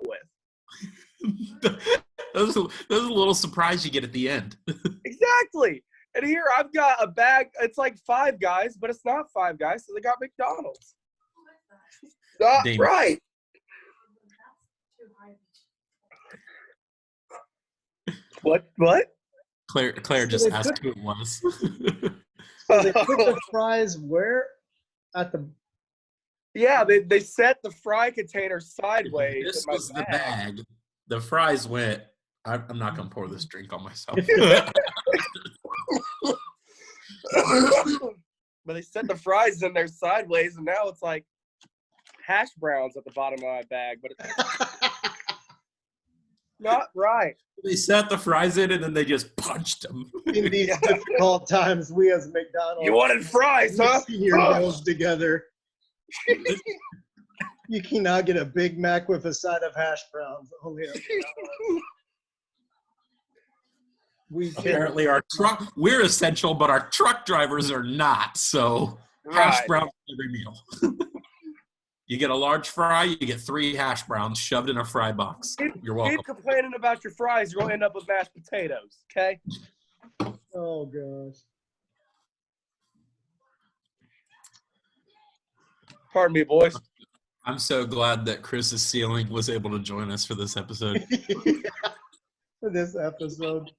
with. That was a little surprise you get at the end. Exactly. And here I've got a bag. It's like Five Guys, but it's not Five Guys, so they got McDonald's. Not Damion. right. What? Claire just asked who it was. So they put the fries where? At the. Yeah, they set the fry container sideways. This in my was the bag. The fries went. I'm not gonna pour this drink on myself. But they set the fries in there sideways, and now it's like hash browns at the bottom of my bag. But it's not right. They set the fries in, and then they just punched them. In these difficult times, we as McDonald's. You wanted fries, huh? Your meals together. You cannot get a Big Mac with a side of hash browns. Only Apparently, we're essential, but our truck drivers are not. So hash browns every meal. You get a large fry, you get 3 hash browns shoved in a fry box. You're welcome. Keep complaining about your fries, you're gonna end up with mashed potatoes. Okay. Oh gosh. Pardon me, boys. I'm so glad that Chris's ceiling was able to join us for this episode. For this episode.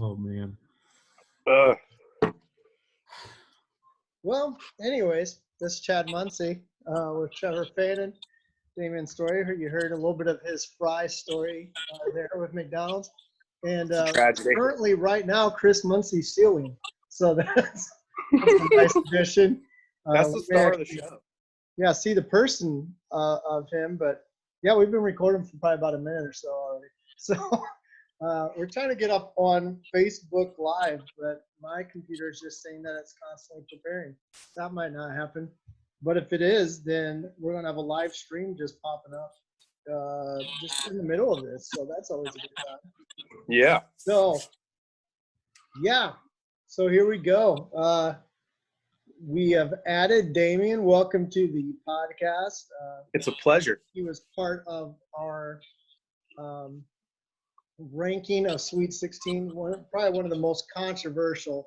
Oh man. Well, anyways, this is Chad Muncie with Trevor Faden, Damion Story. You heard a little bit of his fry story there with McDonald's. And currently, right now, Chris Muncie's ceiling. So that's a nice addition. That's the star of the show. Yeah, see the person of him. But, yeah, we've been recording for probably about a minute or so already. So we're trying to get up on Facebook Live, but my computer is just saying that it's constantly preparing. That might not happen. But if it is, then we're going to have a live stream just popping up just in the middle of this. So that's always a good time. Yeah. So, yeah. So here we go. We have added Damion. Welcome to the podcast. It's a pleasure. He was part of our ranking of Sweet 16, probably one of the most controversial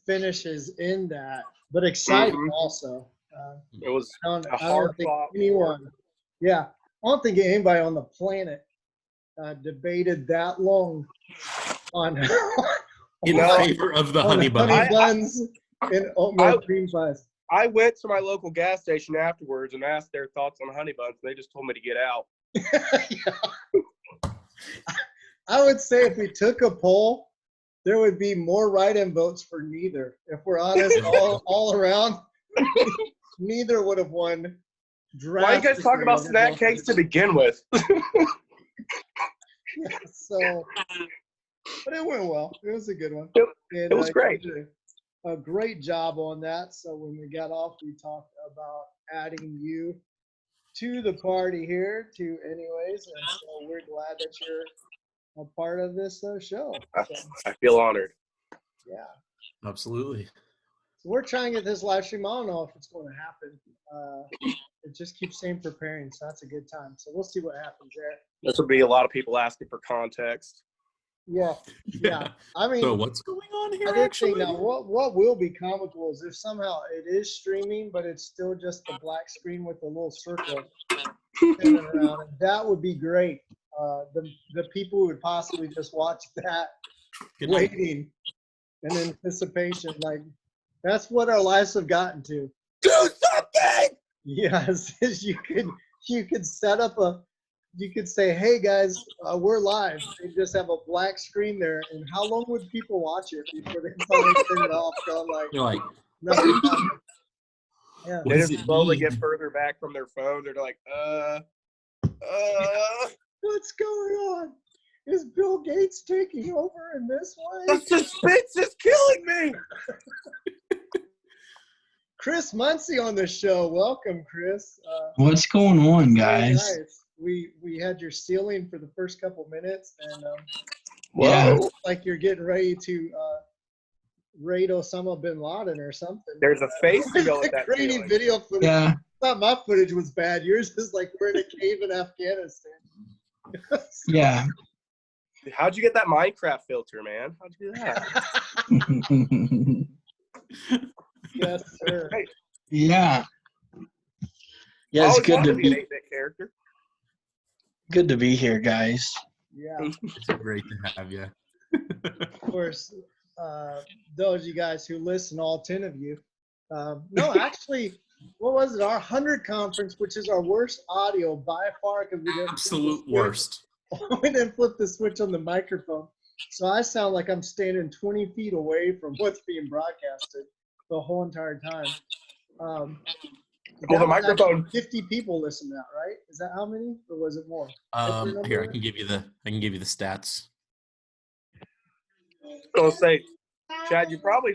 finishes in that, but exciting also. It was I don't think anyone, I don't think anybody on the planet debated that long on in favor of the honey buns and oatmeal cream pies. I went to my local gas station afterwards and asked their thoughts on honey buns, and they just told me to get out. I would say if we took a poll, there would be more write-in votes for neither. If we're honest, all around, neither would have won. Why are you guys talking about snack cakes to begin with? So, but it went well. It was a good one. It was great. A great job on that. So when we got off, we talked about adding you to the party here too anyways, and so we're glad that you're a part of this show. So, I feel honored. Yeah, absolutely. So we're trying to get this live stream. I don't know if it's going to happen. It just keeps saying preparing, so that's a good time. So we'll see what happens there. This will be a lot of people asking for context. Yeah. I mean, so what's going on here? I did think now what will be comical is if somehow it is streaming, but it's still just the black screen with the little circle spinning around. That would be great. The people who would possibly just watch that waiting in anticipation, like that's what our lives have gotten to. Do something. Yes, you could set up you could say, hey guys, we're live. They just have a black screen there. And how long would people watch it before they finally turn it off? You're like, nothing happened. Yeah. They just slowly get further back from their phone. They're like, what's going on? Is Bill Gates taking over in this way? The suspense is killing me. Chris Muncie on the show. Welcome, Chris. What's going on, guys? Nice. We had your ceiling for the first couple minutes, and yeah, like you're getting ready to raid Osama bin Laden or something. There's a face to go with that grainy feeling. video footage. Yeah. I thought my footage was bad. Yours is like we're in a cave in Afghanistan. Yeah. How'd you get that Minecraft filter, man? How'd you do that? Yes, sir. Hey, Yeah. Yeah, it's always good wanted to to be an be 8-bit character. good to be here, guys. Yeah, It's great to have you. of course. Those of you guys who listen, all 10 of you. No, actually, what was it? Our 100 conference, which is our worst audio by far because we didn't Absolute worst. we didn't flip the switch on the microphone. So I sound like I'm standing 20 feet away from what's being broadcasted the whole entire time. Well, that the was microphone. actually 50 people listened to that, right? Is that how many, or was it more? Here, I can give you the stats. I'll say, Chad, you probably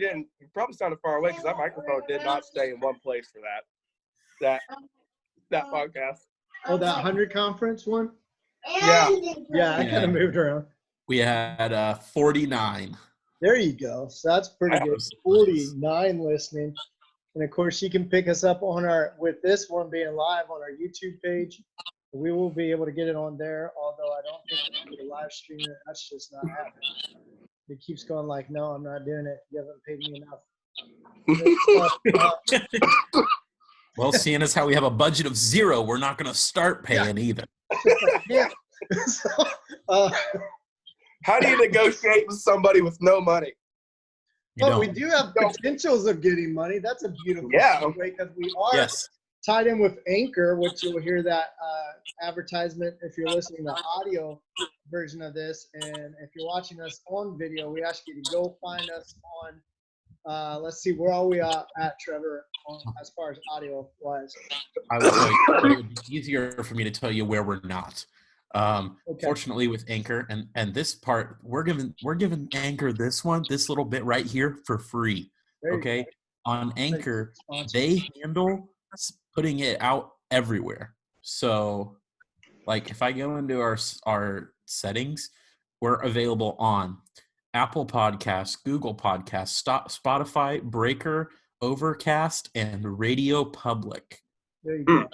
sounded far away because that microphone did not stay in one place for that podcast. Oh, that 100 conference one? Yeah. Yeah, I kind of moved around. We had 49. There you go. So that's pretty good. 49 listening. And of course, you can pick us up on with this one being live on our YouTube page. We will be able to get it on there, although I don't think we'll be live streaming it. That's just not happening. It keeps going like, no, I'm not doing it. You haven't paid me enough. Well, seeing as how we have a budget of 0, we're not going to start paying either. Yeah. How do you negotiate with somebody with no money? But we do have potentials of getting money. That's a beautiful way because we are tied in with Anchor, which you'll hear that advertisement if you're listening to the audio version of this. And if you're watching us on video, we ask you to go find us on, let's see, where are we at Trevor, as far as audio wise? I will tell you, it would be easier for me to tell you where we're not. Fortunately with Anchor and this part, we're giving Anchor this little bit right here for free. Okay. On Anchor, they handle putting it out everywhere. So like if I go into our settings, we're available on Apple Podcasts, Google Podcasts, Spotify, Breaker, Overcast, and Radio Public. There you go.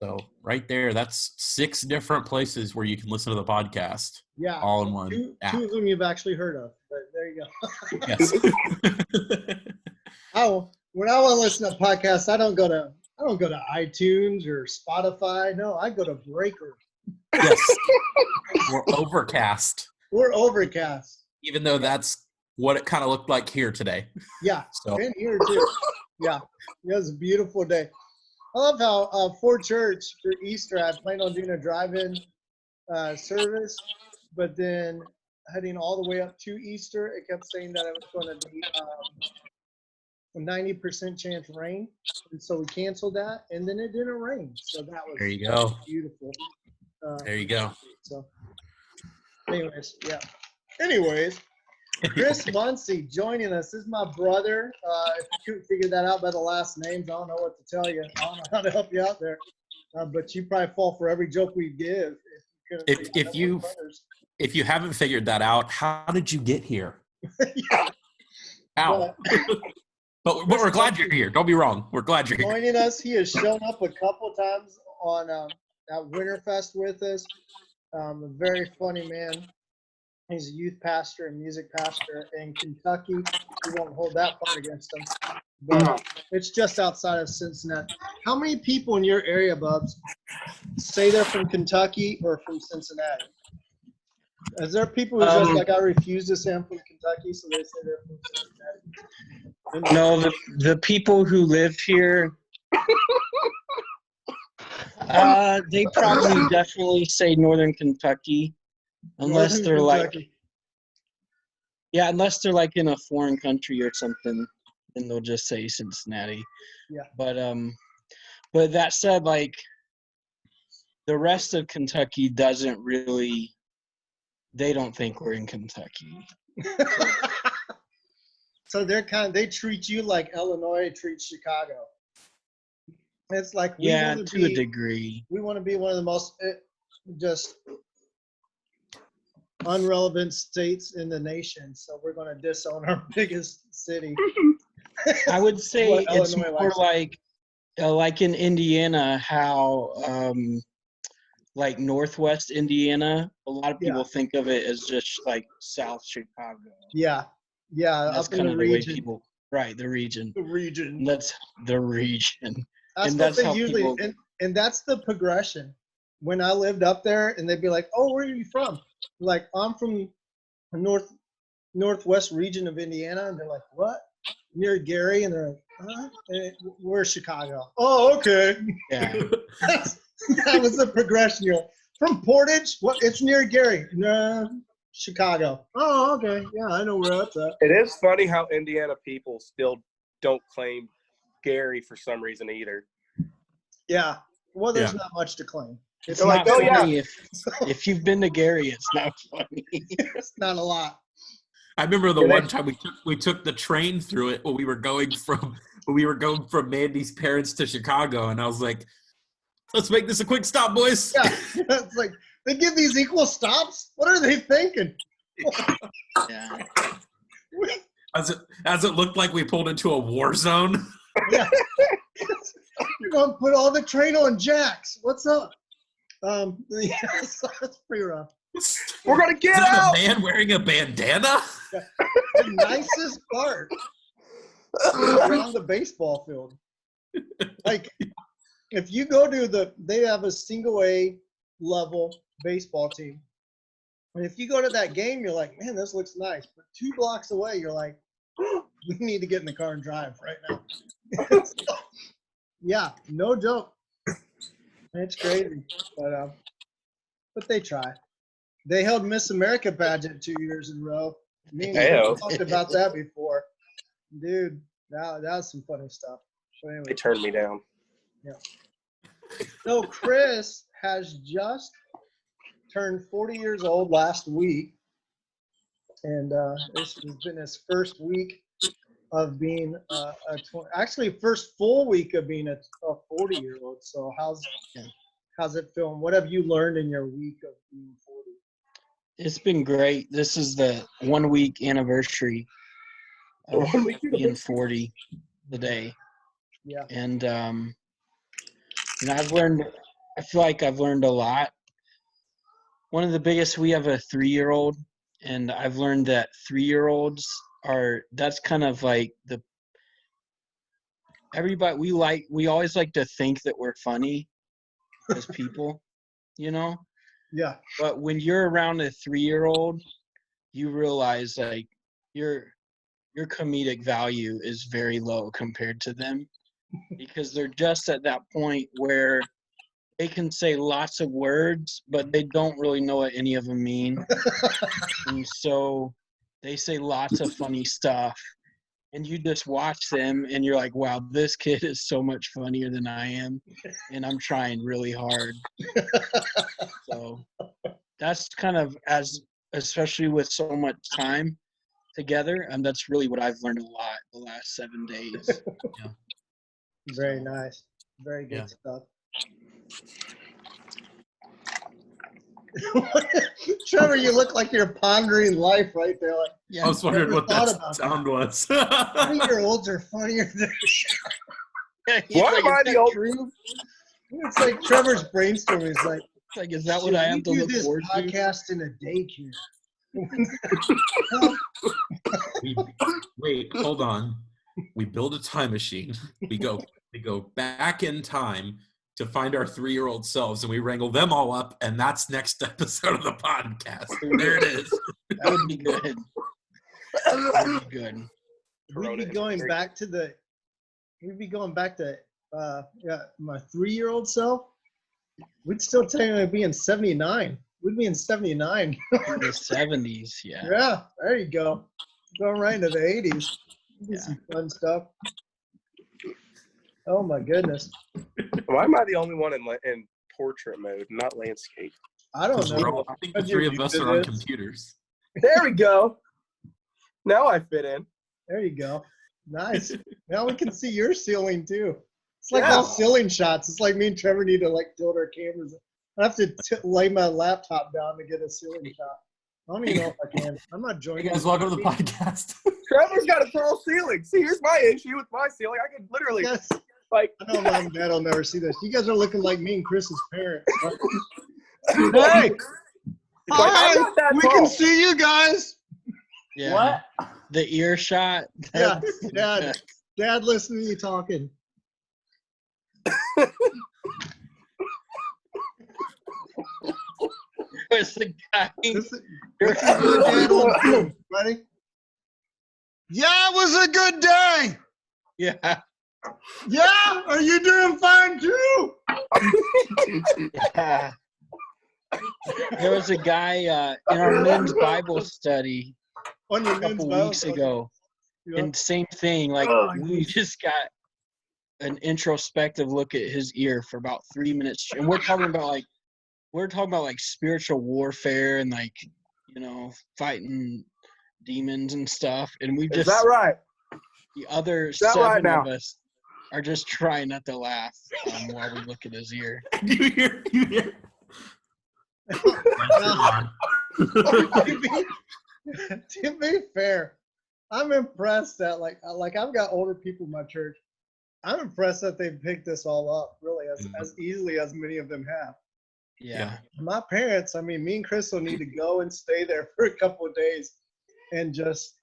So right there, that's 6 different places where you can listen to the podcast. Yeah, all in one app. 2 of them you've actually heard of, but there you go. Yes. When I want to listen to podcasts, I don't go to iTunes or Spotify. No, I go to Breaker. Yes. Or Overcast. We're Overcast. Even though that's what it kind of looked like here today. Yeah, and here too. Yeah, it was a beautiful day. I love how for church for Easter, I planned on doing a drive-in service, but then heading all the way up to Easter, it kept saying that it was going to be a 90% chance rain, and so we canceled that, and then it didn't rain, so that was there you go. Beautiful. There you go. So, anyways, yeah. Anyways. Chris Muncie joining us. This is my brother. If you couldn't figure that out by the last names, I don't know what to tell you. I don't know how to help you out there. But you probably fall for every joke we give. If you haven't figured that out, how did you get here? Yeah. How? But we're glad you're here. Don't be wrong. We're glad you're here. Joining us, he has shown up a couple times on at Winterfest with us. A very funny man. He's a youth pastor and music pastor in Kentucky. We won't hold that part against him. But it's just outside of Cincinnati. How many people in your area, Bubs, say they're from Kentucky or from Cincinnati? Is there people who just like, I refuse to say I'm from Kentucky, so they say they're from Cincinnati? No, the people who live here, they probably definitely say Northern Kentucky. Unless they're like in a foreign country or something, then they'll just say Cincinnati. Yeah. But that said, like the rest of Kentucky doesn't really. They don't think we're in Kentucky. So they treat you like Illinois treats Chicago. It's like to a degree. We want to be one of the most just. unrelevant states in the nation. So we're going to disown our biggest city. I would say What it's Illinois more likes. like in Indiana, how like Northwest Indiana, a lot of people think of it as just like South Chicago. Yeah. That's Up in kind the of the way region. people, right? The region. The region. That's the region. That's And what that's they how usually, people. and that's the progression. When I lived up there, and they'd be like, "Oh, where are you from?" Like, I'm from the northwest region of Indiana, and they're like, "What?" Near Gary, and they're like, "Huh?" We're Chicago. Oh, okay. Yeah. That was the progression. You know, from Portage. What? It's near Gary. No, Chicago. Oh, okay. Yeah, I know where that's at. It is funny how Indiana people still don't claim Gary for some reason either. Yeah. Well, there's Yeah. not much to claim. It's They're not like, "Oh, funny yeah." if you've been to Gary, it's not funny. It's not a lot. I remember the Yeah, one time we took the train through it when we were going from Mandy's parents to Chicago, and I was like, "Let's make this a quick stop, boys." Yeah, it's like they give these equal stops. What are they thinking? Yeah. As it looked like we pulled into a war zone. Yeah, you're gonna put all the train on jacks. What's up? Yeah, so that's pretty rough. We're gonna get Is that out. a man wearing a bandana? The nicest part around the baseball field. Like, if you go to they have a single A level baseball team. And if you go to that game, you're like, man, this looks nice. But 2 blocks away, you're like, we need to get in the car and drive right now. So, yeah, no joke. It's crazy. But they try. They held Miss America pageant 2 years in a row. Me and Hey-o. Chris talked about that before. Dude, that was some funny stuff. So They anyway, turned me down. so Chris has just turned 40 years old last week. And this has been his first week of being actually first full week of being a 40-year-old. So how's it feeling? What have you learned in your week of being 40? It's been great. This is the 1 week anniversary of 1 week being 40 today. Yeah. And I feel like I've learned a lot. One of the biggest, we have a 3-year-old, and I've learned that 3-year-olds that's kind of like we always like to think that we're funny as people, you know? Yeah. But when you're around a 3-year-old, you realize like your comedic value is very low compared to them, because they're just at that point where they can say lots of words, but they don't really know what any of them mean. And so they say lots of funny stuff, and you just watch them and you're like, wow, this kid is so much funnier than I am, and I'm trying really hard. So that's kind of, especially with so much time together, and that's really what I've learned a lot the last 7 days. Yeah. Very nice. Very good Yeah. stuff. Trevor, you look like you're pondering life right there. Like, Yeah. I was wondering what Never that thought about sound was. 40-year-olds are funnier than Why am I the old? true? It's like Trevor's brainstorming. He's like, Is that what I have to we do look this forward to? podcast in a daycare? Wait, hold on. We build a time machine. We go back in time to find our 3-year-old selves, and we wrangle them all up, and that's next episode of the podcast. There it is. That would be good. That would be good. We'd be going back to my 3-year-old self. We'd still technically be in 79. We'd be in 79. In the 70s, yeah. Yeah, there you go. Going right into the 80s. Do Yeah. some fun stuff. Oh my goodness. Why am I the only one in portrait mode, not landscape? I don't know. I think the 3 of us are on computers. There we go. Now I fit in. There you go. Nice. Now we can see your ceiling too. It's like Yeah. all ceiling shots. It's like me and Trevor need to like tilt our cameras. I have to lay my laptop down to get a ceiling shot I don't even know if I can. I'm not joining. Hey guys, welcome to the podcast. Trevor's got a tall ceiling. See, here's my issue with my ceiling. I could literally, Yes. like, I know Mom and Dad will never see this. You guys are looking like me and Chris's parents. Hey! I'm not that We tall. can see you guys. Yeah. What? The earshot. Yeah, Dad, listen to you talking. There's the guy. This is your dad on film. Ready? Yeah, it was a good day. Yeah. Yeah, are you doing fine too? Yeah. There was a guy in our men's Bible study On your a couple men's weeks Bible ago, study. and same thing. Like Oh, we just got an introspective look at his ear for about 3 minutes, and we're talking about like spiritual warfare and like fighting demons and stuff, and we Is just that right? the other that right 7 now? of us are just trying not to laugh while we look at his ear. You hear. To be fair, I'm impressed that like I've got older people in my church. I'm impressed that they picked this all up really as easily as many of them have. Yeah. My parents, I mean, me and Chris will need to go and stay there for a couple of days and just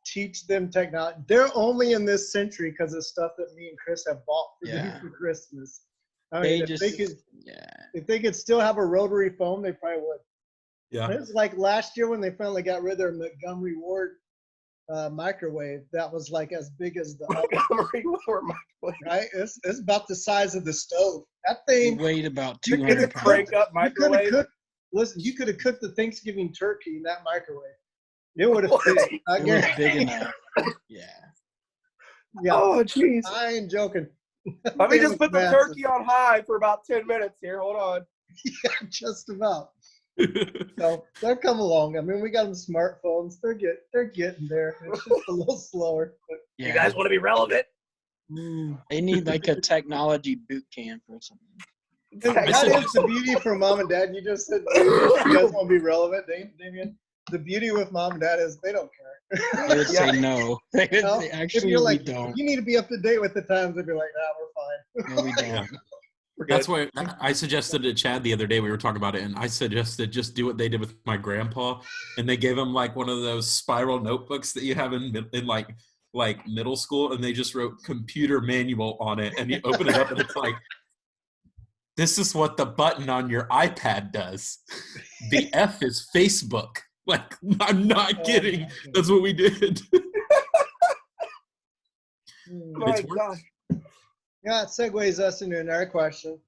teach them technology. They're only in this century because of stuff that me and Chris have bought for them for Christmas. I mean, if they could still have a rotary phone, they probably would. Yeah. It was like last year when they finally got rid of their Montgomery Ward microwave. That was like as big as the Montgomery Ward microwave. right? It's about the size of the stove. That It thing weighed about you 200 could've pounds. Crank up you could have microwave. cooked. Listen, you could have cooked the Thanksgiving turkey in that microwave. It would have fit. I It was guarantee. big enough. Yeah. Yeah, Oh, jeez. I ain't joking. Let me It just was put the massive. turkey on high for about 10 minutes here. Hold on. Yeah, just about. So they're coming along. I mean, we got them smartphones. They're getting there. It's just a little slower. But, Yeah. You guys want to be relevant? They need like a technology boot camp or something. that is the beauty for mom and dad. You just said you guys want to be relevant, Damion. The beauty with mom and dad is they don't care. They would say no. They would No, say, if actually, you're we like, don't. you need to be up to date with the times, they'd be like, nah, we're fine. No, we don't. We're good. That's why I suggested to Chad the other day, we were talking about it, and I suggested just do what they did with my grandpa, and they gave him like one of those spiral notebooks that you have in like middle school, and they just wrote computer manual on it, and you open it up and it's like, this is what the button on your iPad does. The F is Facebook. Like, I'm not kidding. That's what we did. My It's worth- gosh. Yeah, it segues us into another question.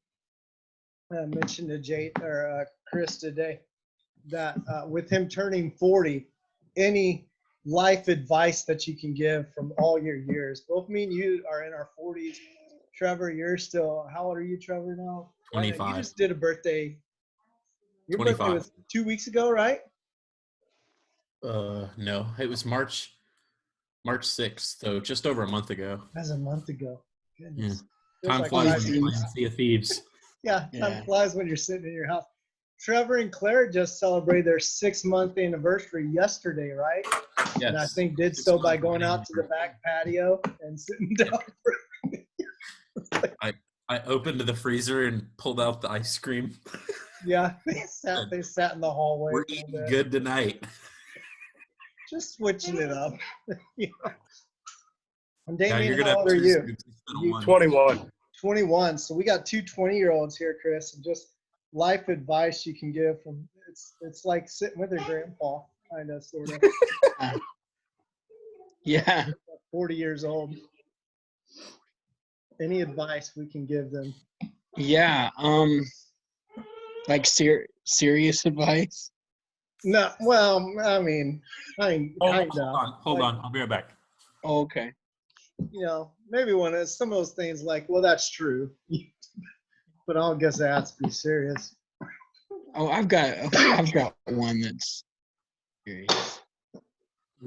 I mentioned to Chris today that with him turning 40, any life advice that you can give from all your years. Both me and you are in our 40s. Trevor, you're still, how old are you, Trevor, now? 25. You just did a birthday. Your 25. birthday was 2 weeks ago, right? No, it was March 6th, so just over a month ago. That's a month ago. Goodness. Yeah. Time Feels flies like when you're playing Sea of Thieves. Yeah, time Yeah. flies when you're sitting in your house. Trevor and Claire just celebrated their 6-month anniversary yesterday, right? Yes. And I think did so by going out to the back patio and sitting down. I opened the freezer and pulled out the ice cream. Yeah, they sat in the hallway. We're for a eating bit. good tonight. Just switching it up. Yeah. And Yeah, Damion, you're gonna how have old are two you? scoops instead of You one. 21. 21. So we got two 20-year-olds here, Chris, and just life advice you can give from it's like sitting with your grandpa, kind of, sort of. Yeah. 40 years old. Any advice we can give them? Yeah. Like serious advice. No, well, I mean, kind Hold of. on. I'll be right back. Oh, okay. You know, maybe some of those things like, well, that's true, but I don't guess that has to be serious. Oh, I've got one that's serious.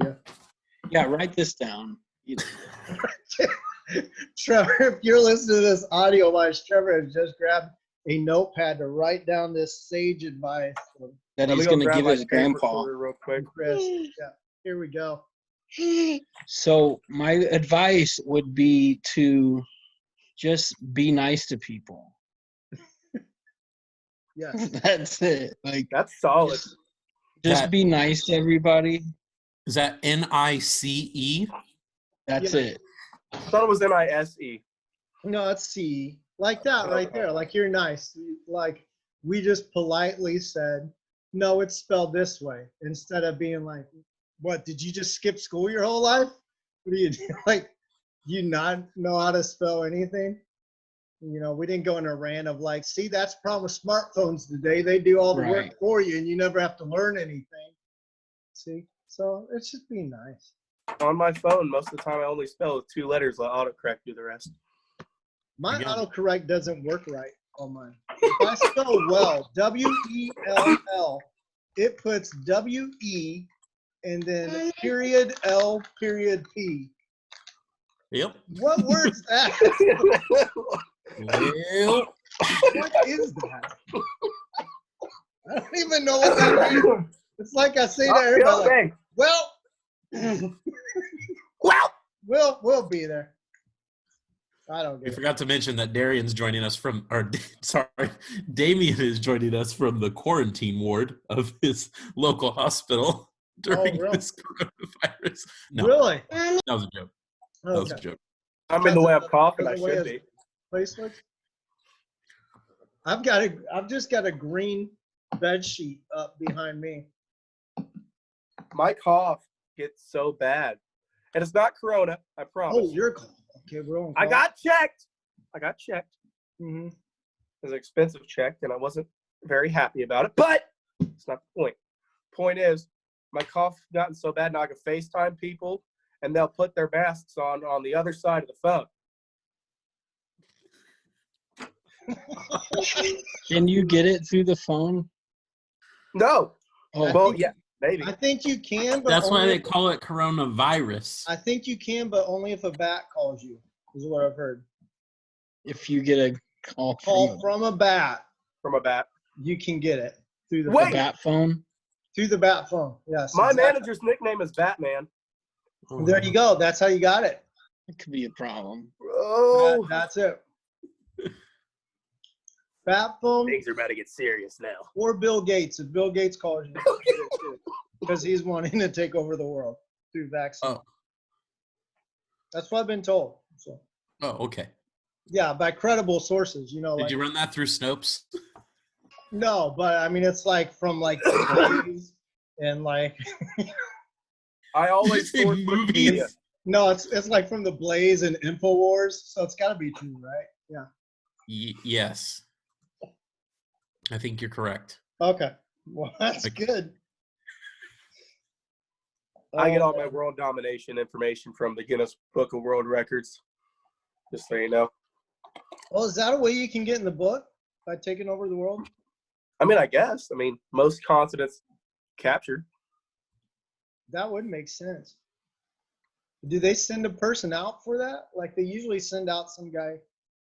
Yeah. Yeah, write this down. Trevor, if you're listening to this audio, Trevor has just grabbed a notepad to write down this sage advice. that Let me he's go going to grab give my his paper grandpa. for you real quick. Chris. Yeah. Here we go. So my advice would be to just be nice to people. Yes. That's it. Like, That's solid. just be nice to everybody. Is that NICE? That's Yeah. it. I thought it was NISE. No, it's C. Like that right there. Like you're nice. Like we just politely said, no, it's spelled this way. Instead of being like, what, did you just skip school your whole life? What do you do? Like, you not know how to spell anything? You know, we didn't go in a rant of like, see, that's the problem with smartphones today. They do all the Right. work for you and you never have to learn anything. See? So it's just being nice. On my phone, most of the time I only spell with 2 letters. Let autocorrect do the rest. My Again. autocorrect doesn't work right on mine. If I spell well, W-E-L-L, it puts W-E and then period L period P. Yep. What word's that? Well, What is that? I don't even know what that means. It's like I say to everybody, like, well, we'll be there. I don't we get it. forgot to mention that Darian's joining us from, or sorry, Damion is joining us from the quarantine ward of his local hospital during really? this coronavirus. No, Really? that was a joke. That was a Okay. joke. I'm in the way I'm coughing. I Because of the way should his be. place looks. I've just got a green bed sheet up behind me. My cough gets so bad. And it's not corona, I promise. Oh, you're okay. We're on. I got checked. Mm-hmm. It was an expensive check, and I wasn't very happy about it. But it's not the point. Point is, my cough's gotten so bad now I can FaceTime people, and they'll put their masks on the other side of the phone. Can you get it through the phone? No. Oh, Well, yeah, maybe. I think you can, but That's why only they call it coronavirus. I think you can, but only if a bat calls you, is what I've heard. if you get a call Call from a bat, From a bat. you can get it through the Wait! the bat phone. through the bat phone. Yes. My exactly. manager's nickname is Batman. There you go. That's how you got it. It could be a problem. Oh. That's it. Bat phone Things are about to get serious now. or Bill Gates. If Bill Gates calls you, because he's wanting to take over the world through vaccine. Oh. That's what I've been told. So Oh, okay. yeah, by credible sources. You know, Did like you run that through Snopes? no, but I mean it's like from like movies and like I always Say source movies? Wikipedia. no, it's like from the Blaze and Infowars, so it's got to be true, right? Yeah. Yes. I think you're correct. Okay. Well, that's Like- good. I get all my world domination information from the Guinness Book of World Records. Just so you know. Well, is that a way you can get in the book by taking over the world? I mean, I guess. I mean, most continents captured. That would make sense. Do they send a person out for that? Like they usually send out some guy,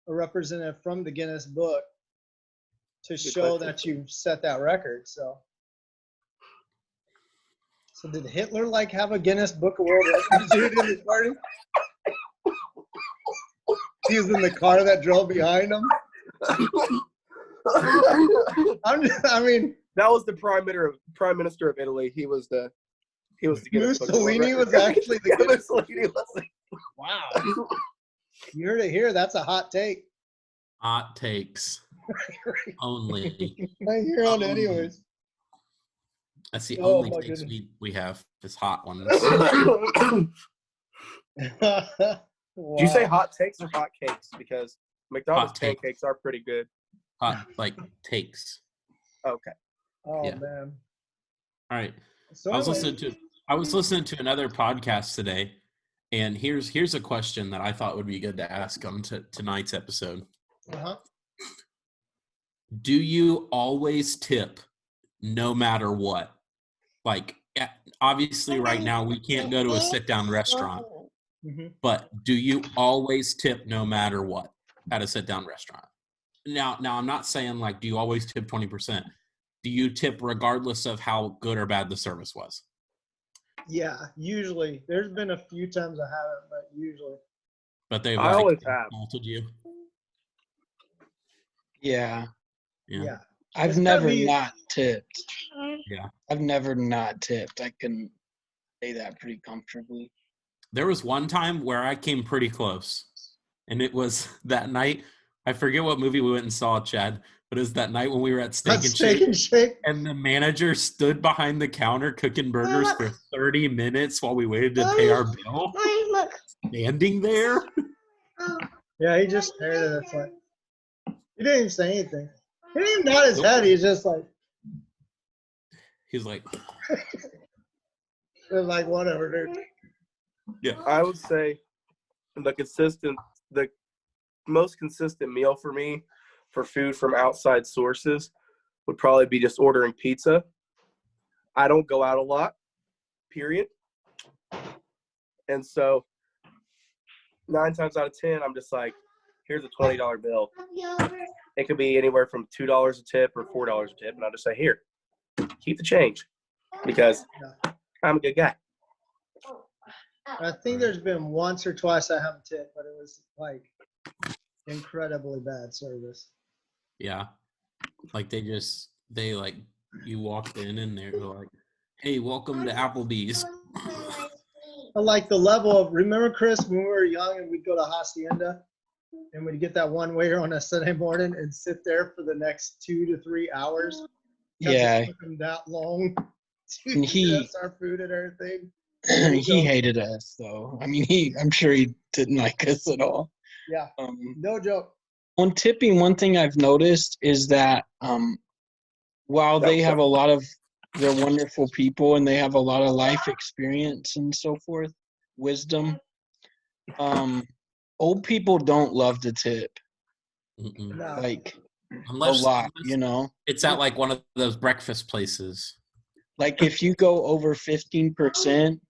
a representative from the Guinness Book, to show that you set that record. So did Hitler like have a Guinness Book of World Records dude in his party? He was in the car that drove behind him. I mean, that was the prime minister of Italy. He was the Guinness Book of World Mussolini was Records. actually the Guinness. Mussolini was. Wow. You heard it here. That's a hot take. Hot takes only. I hear on anyways. That's the Oh, only my takes goodness. we have. Is hot ones. Do you say hot takes or hot cakes? Because McDonald's Hot take. pancakes are pretty good. Hot like takes. Okay. Oh Yeah. man. All right. So I was anyway, listening to another podcast today, and here's a question that I thought would be good to ask on tonight's episode. uh-huh. Do you always tip no matter what? Like, obviously right now we can't go to a sit-down restaurant, Mm-hmm. but do you always tip no matter what at a sit-down restaurant? Now I'm not saying like, do you always tip 20%? do you tip regardless of how good or bad the service was? Yeah, usually. There's been a few times I haven't, but usually. But they've I always have. insulted you. Yeah. Yeah. I've It's gotta never be- not tipped. Yeah. I've never not tipped. I can say that pretty comfortably. There was one time where I came pretty close, and it was that night. I forget what movie we went and saw, Chad, but it was that night when we were at Steak and Shake, and the manager stood behind the counter cooking burgers for 30 minutes while we waited to pay our bill. Standing there. Yeah, he just stared at us like, he didn't even say anything. He didn't even nod his head. He's just like, He's like, whatever, dude. yeah. I would say the most consistent meal for me for food from outside sources would probably be just ordering pizza. I don't go out a lot, period. And so 9 times out of 10, I'm just like, here's a $20 bill. It could be anywhere from $2 a tip or $4 a tip. And I'll just say, here, keep the change because I'm a good guy. I think there's been once or twice I haven't tipped, but it was like incredibly bad service. Yeah. Like you walked in and they're like, hey, welcome to Applebee's. But like the level of, remember, Chris, when we were young and we'd go to Hacienda and we'd get that one waiter on a Sunday morning and sit there for the next 2 to 3 hours. Yeah. It took him that long to And get us our food and everything. He hated us, though. I mean, I'm sure he didn't like us at all. Yeah, no joke. On tipping, one thing I've noticed is that while they have a lot of, they're wonderful people and they have a lot of life experience and so forth, wisdom, old people don't love to tip. No. Like, Unless, a lot, you know? It's at like one of those breakfast places. Like, if you go over 15%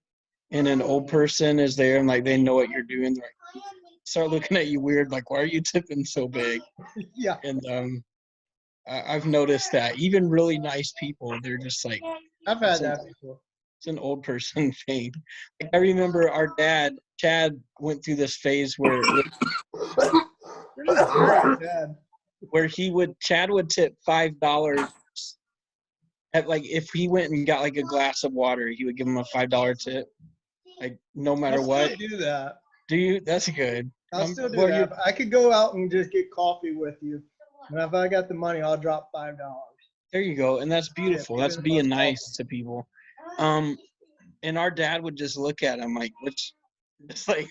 and an old person is there and, like, they know what you're doing, they're like, start looking at you weird, like, why are you tipping so big? Yeah. And I've noticed that. Even really nice people, they're just like, I've had that before. it's an old person thing. Like, I remember our dad, Chad, went through this phase where Chad would tip $5 at, like, if he went and got like a glass of water, he would give him a $5 tip. Like, no matter what. I still do that. Do you? That's good. I'll still do that. I could go out and just get coffee with you. And if I got the money, I'll drop $5. There you go. And that's beautiful. That's being nice to people. And our dad would just look at him like, it's like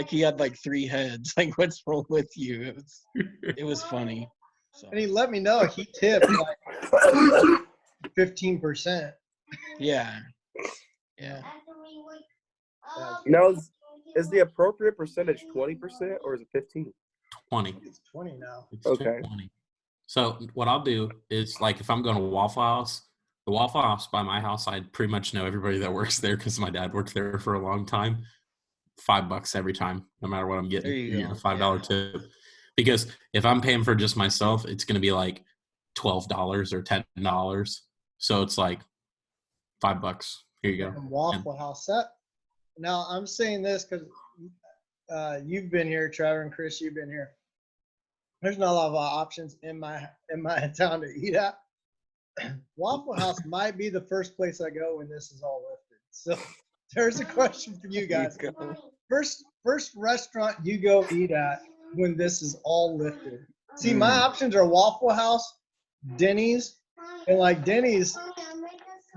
he had like 3 heads. Like, what's wrong with you? It was funny. So. And he let me know he tipped like 15%. Yeah. Yeah. Now, is the appropriate percentage 20% or is it 15? 20. It's 20 now. It's Okay. 20. So what I'll do is, like, if I'm going to Waffle House, the Waffle House by my house, I pretty much know everybody that works there because my dad worked there for a long time. $5 every time, no matter what I'm getting. There you go. A $5 tip. Because if I'm paying for just myself, it's going to be like $12 or $10. So it's like $5. Here you go. And Waffle House. Now, I'm saying this because you've been here, Trevor and Chris, you've been here. There's not a lot of options in my town to eat at. Waffle House might be the first place I go when this is all lifted. So there's a question for you guys. First restaurant you go eat at when this is all lifted. See, my options are Waffle House, Denny's, and like Denny's,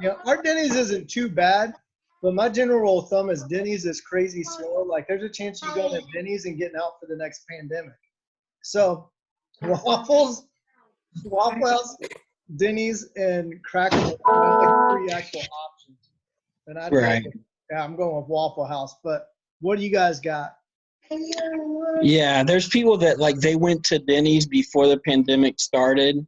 you know, our Denny's isn't too bad, but my general rule of thumb is Denny's is crazy slow. Like, there's a chance you go to Denny's and getting out for the next pandemic. So Waffle House, Denny's, and Cracker Barrel are like 3 actual options. And I'm going with Waffle House. But what do you guys got? Yeah, there's people that, like, they went to Denny's before the pandemic started,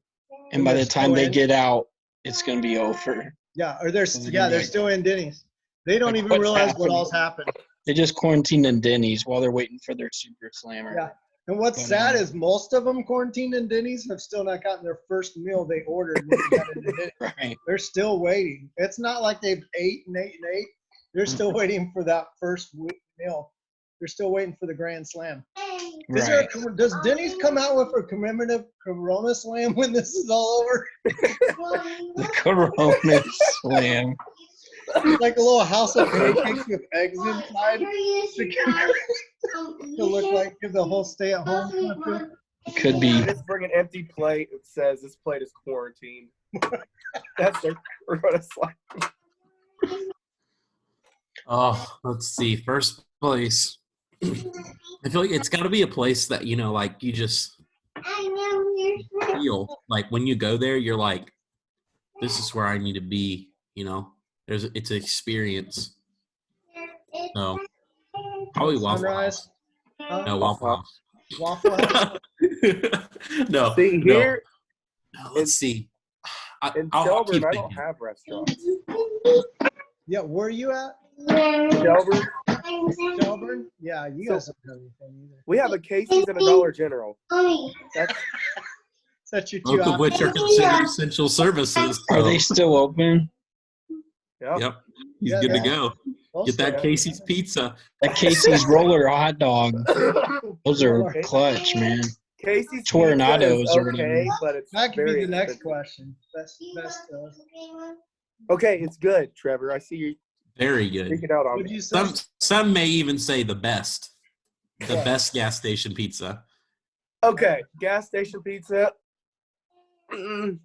and by the time they get out, it's going to be over. Yeah, or they're still in Denny's. They don't even realize what all's happened. They just quarantined in Denny's while they're waiting for their Super Slammer. Yeah. And what's sad is most of them quarantined in Denny's have still not gotten their first meal they ordered when they got into Denny's. Right. They're still waiting. It's not like they've ate and ate and ate. They're still waiting for that first meal. They're still waiting for the Grand Slam. Right. Does Denny's come out with a commemorative Corona Slam when this is all over? The Corona Slam. Like a little house of pancakes with eggs inside to look like the whole stay at home country. Could be. Just bring an empty plate. It says this plate is quarantined. That's their Corona Slam. Oh, let's see. First place. I feel like it's got to be a place that, you know, like you just feel like when you go there, you're like, this is where I need to be, you know. It's an experience. So probably Waffle House. Sunrise. No, Waffle House. Waffle House. No. See, here No, let's see. in I'll keep Shelburne, I don't thinking. have restaurants. Yeah, where are you at? Shelburne, Shelburne? Yeah, you guys don't have anything either. we have a Casey's and a Dollar General. That's Is that your two Both of which are considered essential services. Are So, they still open? yep. He's Yeah, good to yeah. go. Get that Casey's pizza. That Casey's roller hot dog. Those are Okay. clutch, man. Casey's Tornadoes pizza is or whatever. okay, but it's That could very be the next expensive. question. Best Okay, it's good, Trevor. I see you Very good. freaking out on Would me. you say? Some may even say the best. The What? best gas station pizza. Okay, gas station pizza. Mm.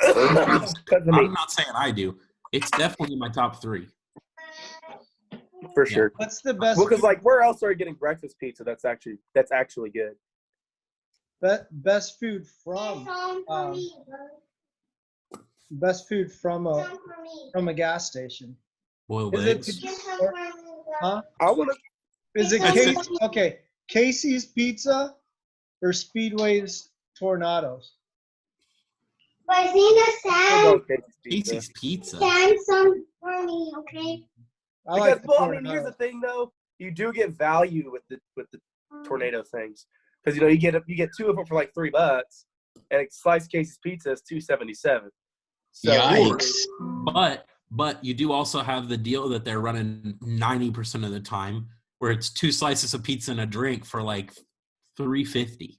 'Cause of me, I'm not saying I do. It's definitely in my top 3. for sure. What's the best? Well, because like, where else are you getting breakfast pizza? That's actually good. Best food from best food from a gas station. Boiled Is eggs. it? Huh? I want to. Is it Casey's Pizza or Speedway's Tornadoes? Casey's pizza. Some for me, okay? I like the Well, I mean, here's the Tornadoes. thing, though. You do get value with the tornado things, because you get 2 of them for like $3, and a sliced Casey's pizza is $2.77. So Yikes. But you do also have the deal that they're running 90% of the time, where it's 2 slices of pizza and a drink for like $3.50.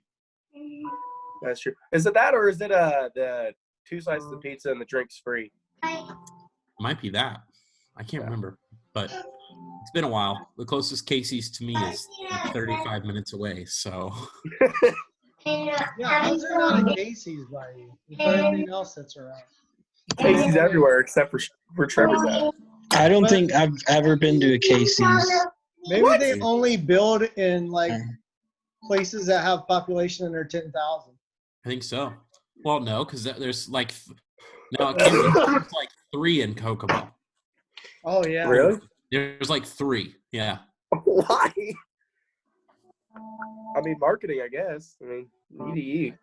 that's true. Is it that, or is it the 2 slices of pizza and the drink's free? Might be that. I can't remember, but it's been a while. The closest Casey's to me is like 35 minutes away. So Yeah, how's there not a Casey's by you? Is there anything else that's around? Casey's everywhere except for Trevor's house. I don't think I've ever been to a Casey's. Maybe they only build in like places that have population under 10,000. I think so. Well, no, because there's like there's like 3 in Kokomo. Oh yeah. Really? There's like 3. Yeah. Why? I mean, marketing, I guess. I mean, EDE.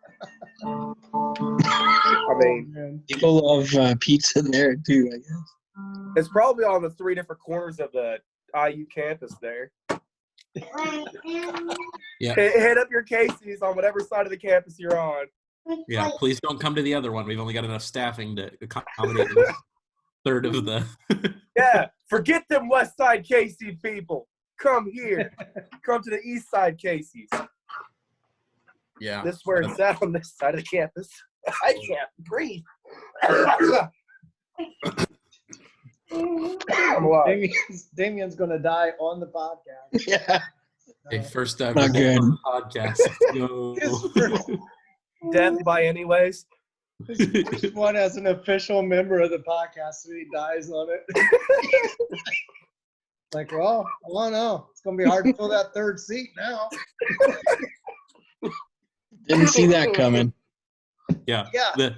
I mean, Man. People love pizza there too, I guess. it's probably on the 3 different corners of the IU campus there. Yeah. Hit up your Casey's on whatever side of the campus you're on. Yeah. Please don't come to the other one. We've only got enough staffing to accommodate a third of the. Yeah, forget them West Side Casey people. Come here. Come to the East Side Casey's. Yeah. This is where it's at on this side of the campus. I can't breathe. I'm alive. Damien's gonna die on the podcast. Yeah. Okay, first ever Not good. podcast. Let's go. Death by anyways. First one as an official member of the podcast, so he dies on it. Like, well, I don't know. It's gonna be hard to fill that third seat now. Didn't see that coming. Yeah. Yeah.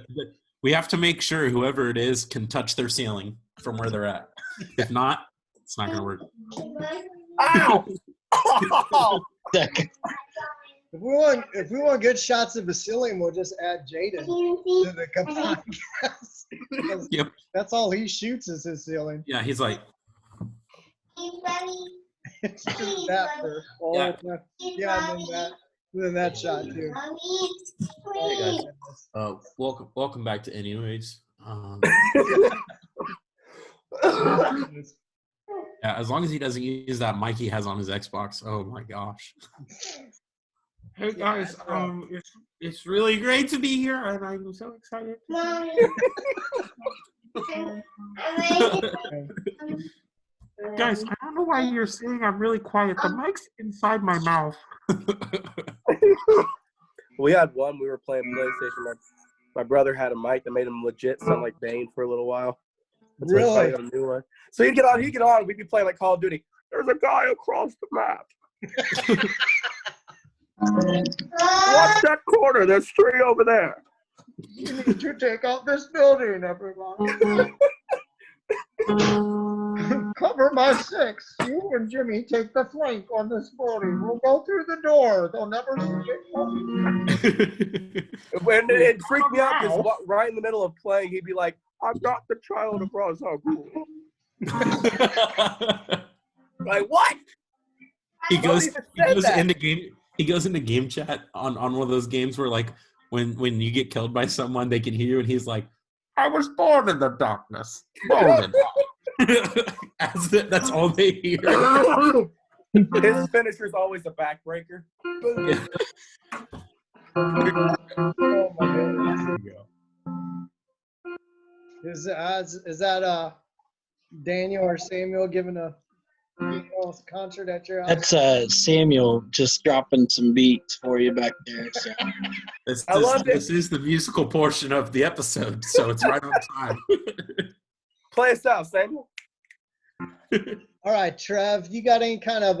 We have to make sure whoever it is can touch their ceiling from where they're at. If not, it's not going to work. Ow! Oh! If we want good shots of the ceiling, we'll just add Jaden to the podcast. Because Yep. that's all he shoots is his ceiling. Yeah, he's like, It's just that for all Yeah. the time. Yeah, and then that shot too. Hey guys. Welcome back to anyways. Yeah, as long as he doesn't use that mic he has on his Xbox. Oh my gosh. Hey guys, it's really great to be here, and I'm so excited. Guys, I don't know why you're saying I'm really quiet. The mic's inside my mouth. We had one. We were playing PlayStation. My brother had a mic that made him legit sound like Bane for a little while. So Really? a new one. So he'd get on. We'd be playing like Call of Duty. There's a guy across the map. Watch that corner. There's 3 over there. You need to take out this building, everyone. Cover my 6. You and Jimmy take the flank on this building. We'll go through the door. They'll never see it. When it freaked me out because right in the middle of playing, he'd be like, "I'm not the child of Ross." How cool. Like what? He goes into game chat on one of those games where like when you get killed by someone, they can hear you, and he's like, "I was born in the darkness." That's all they hear. His finisher's always a backbreaker. Yeah. Oh my goodness. Is that Daniel or Samuel giving a concert at your house? That's Samuel just dropping some beats for you back there. So. This is the musical portion of the episode, so it's right on time. Play us out, Samuel. All right, Trev, you got any kind of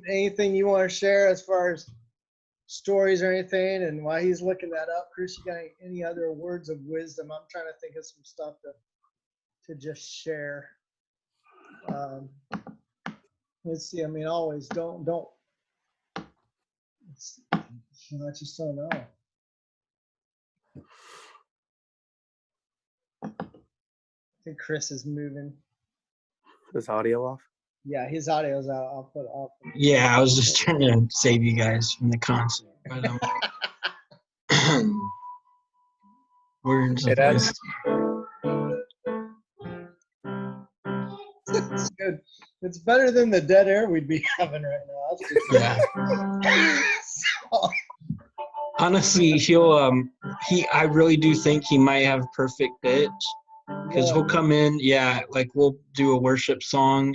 anything you want to share as far as stories or anything? And while he's looking that up, Chris, you got any other words of wisdom? I'm trying to think of some stuff to just share. Let's see. I mean, always don't. I just don't know. I think Chris is moving. Is audio off? Yeah, his audio's out. I'll put it off. Yeah, I was just trying to save you guys from the concert. But, words of wisdom. It's good. It's better than the dead air we'd be having right now. Yeah. Honestly, I really do think he might have perfect pitch. Because he'll come in, like we'll do a worship song,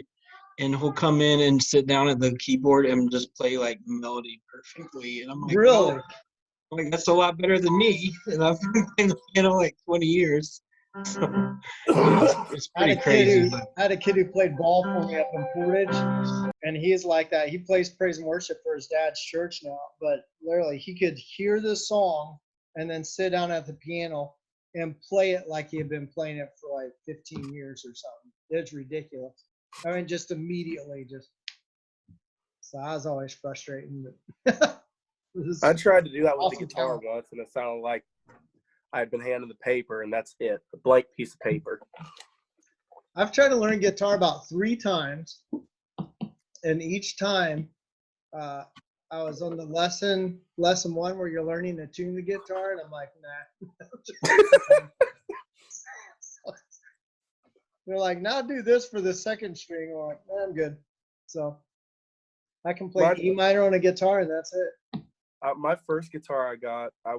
and he'll come in and sit down at the keyboard and just play like melody perfectly. And I'm like, really? Oh, like that's a lot better than me. And I've been playing the piano like 20 years. So it's pretty crazy. I had a kid who played ball for me up in Portage, and he's like that. He plays praise and worship for his dad's church now, but literally he could hear the song and then sit down at the piano and play it like he had been playing it for like 15 years or something. It's ridiculous. I mean, just immediately so I was always frustrating. But I tried to do that with awesome the guitar talent. once, and it sounded like I had been handed the paper, and that's it, a blank piece of paper. I've tried to learn guitar about 3 times, and each time I was on the lesson 1 where you're learning to tune the guitar, and I'm like, nah. They're like, now do this for the 2nd string. I'm like, nah, I'm good. So I can play E minor on a guitar, and that's it. My first guitar I got, I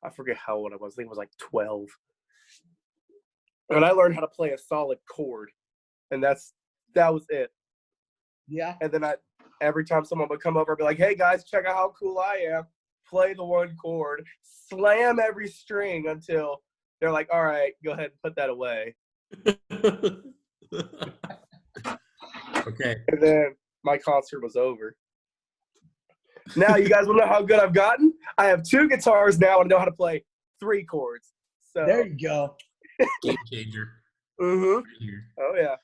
forget how old I was. I think it was like 12. And I learned how to play a solid chord, and that was it. Yeah. And then every time someone would come over, I'd be like, "Hey guys, check out how cool I am." Play the 1 chord, slam every string until they're like, "All right, go ahead and put that away." Okay. And then my concert was over. Now you guys want to know how good I've gotten? I have 2 guitars now and I know how to play 3 chords. So there you go. Game changer. Mm-hmm. Oh yeah.